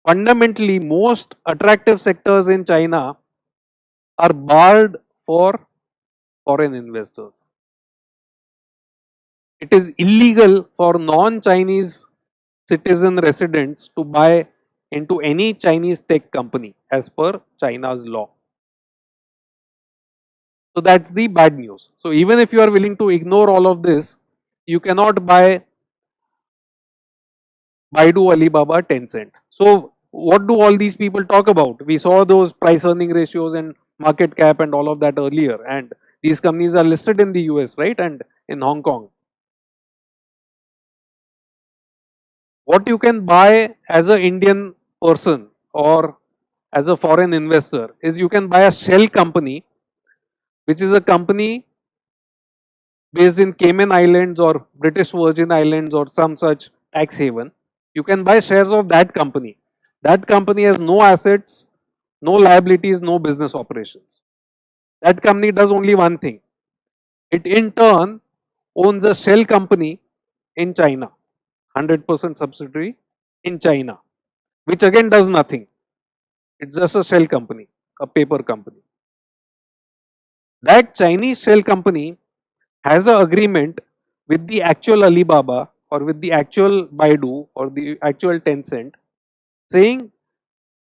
fundamentally most attractive sectors in China are barred for foreign investors. It is illegal for non-Chinese citizen residents to buy into any Chinese tech company as per China's law. So that's the bad news. So even if you are willing to ignore all of this, you cannot buy Baidu, Alibaba, Tencent. So what do all these people talk about? We saw those price earning ratios and market cap and all of that earlier, and these companies are listed in the US, right, and in Hong Kong. What you can buy as an Indian person or as a foreign investor is you can buy a shell company, which is a company based in Cayman Islands or British Virgin Islands or some such tax haven. You can buy shares of that company. That company has no assets, no liabilities, no business operations. That company does only one thing. It in turn owns a shell company in China, 100% subsidiary in China, which again does nothing. It's just a shell company, a paper company. That Chinese shell company has an agreement with the actual Alibaba or with the actual Baidu or the actual Tencent saying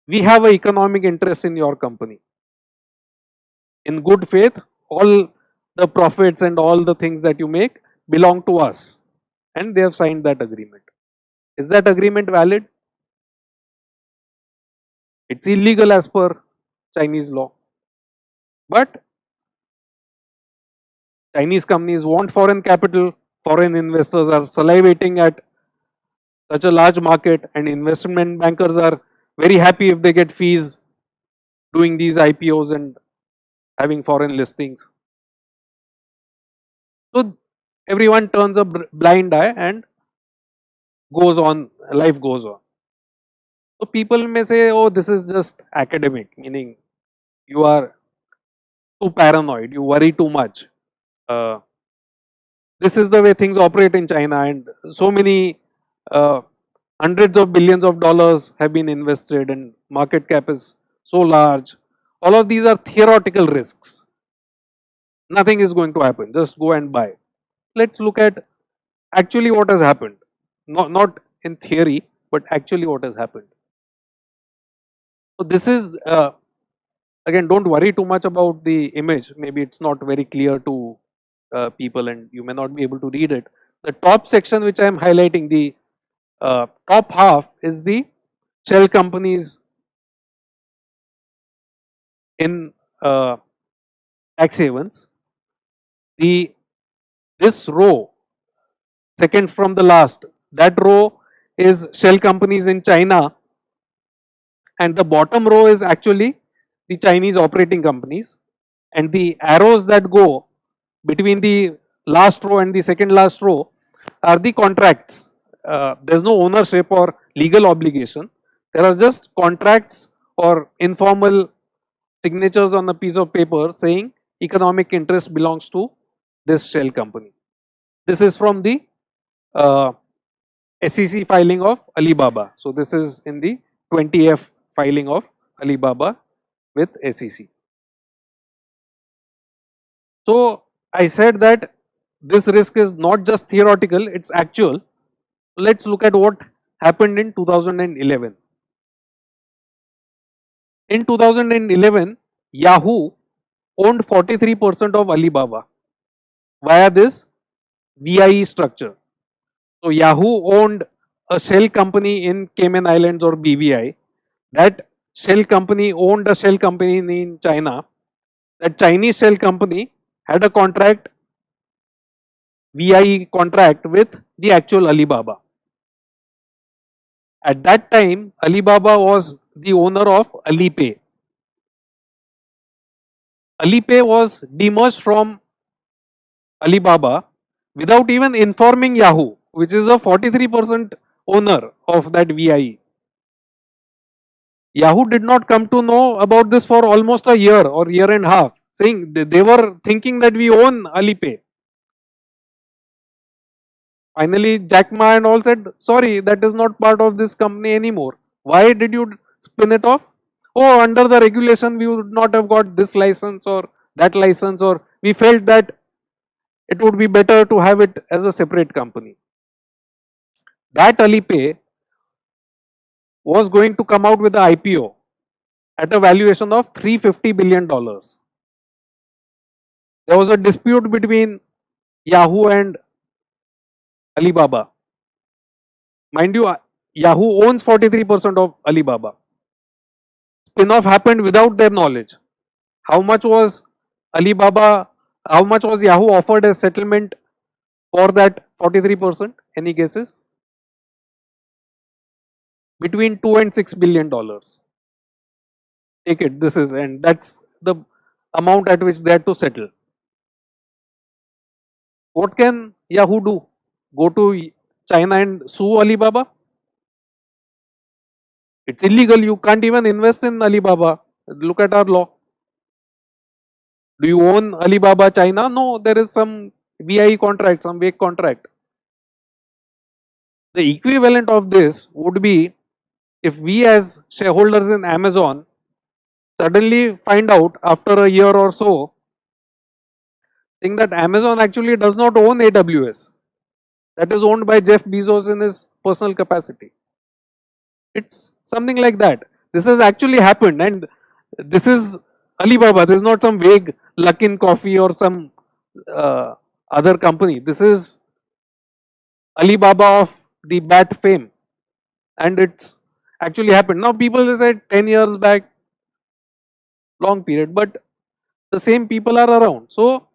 we have an economic interest in your company. In good faith, all the profits and all the things that you make belong to us, and they have signed that agreement. Is that agreement valid? It's illegal as per Chinese law. But Chinese companies want foreign capital, foreign investors are salivating at such a large market, and investment bankers are very happy if they get fees doing these IPOs and having foreign listings. So everyone turns a blind eye and goes on, life goes on. So people may say, oh, this is just academic, meaning you are too paranoid, you worry too much. This is the way things operate in China, and so many hundreds of billions of dollars have been invested, and market cap is so large. All of these are theoretical risks. Nothing is going to happen. Just go and buy. Let's look at actually what has happened. Not in theory, but actually what has happened. So this is again, don't worry too much about the image. Maybe it's not very clear to people, and you may not be able to read it. The top section which I am highlighting, the top half is the shell companies in tax havens. This row, second from the last, that row is shell companies in China, and the bottom row is actually the Chinese operating companies, and the arrows that go between the last row and the second last row are the contracts. There is no ownership or legal obligation. There are just contracts or informal signatures on a piece of paper saying economic interest belongs to this shell company. This is from the SEC filing of Alibaba. So this is in the 20F filing of Alibaba with SEC. So I said that this risk is not just theoretical, it's actual. Let's look at what happened in 2011. In 2011, Yahoo owned 43% of Alibaba via this VIE structure. So Yahoo owned a shell company in Cayman Islands or BVI. That shell company owned a shell company in China. That Chinese shell company had a contract, VIE contract with the actual Alibaba. At that time, Alibaba was the owner of Alipay. Alipay was demerged from Alibaba without even informing Yahoo, which is the 43% owner of that VIE. Yahoo did not come to know about this for almost a year or year and a half, saying they were thinking that we own Alipay. Finally, Jack Ma and all said, sorry, that is not part of this company anymore. Why did you spin it off? Oh, under the regulation, we would not have got this license or that license, or we felt that it would be better to have it as a separate company. That Alipay was going to come out with the IPO at a valuation of $350 billion. There was a dispute between Yahoo and Alibaba. Mind you, Yahoo owns 43% of Alibaba. Spin-off happened without their knowledge. How much was Alibaba, how much was Yahoo offered as settlement for that 43%? Any guesses? Between 2 and $6 billion. Take it, this is, and that's the amount at which they had to settle. What can Yahoo do? Go to China and sue Alibaba? It's illegal. You can't even invest in Alibaba. Look at our law. Do you own Alibaba China? No, there is some VIE contract, some vague contract. The equivalent of this would be if we as shareholders in Amazon suddenly find out after a year or so saying that Amazon actually does not own AWS. That is owned by Jeff Bezos in his personal capacity. It's something like that. This has actually happened, and this is Alibaba. This is not some vague Luckin Coffee or some other company. This is Alibaba of the BAT fame, and it's actually happened. Now people will say 10 years back, long period, but the same people are around. So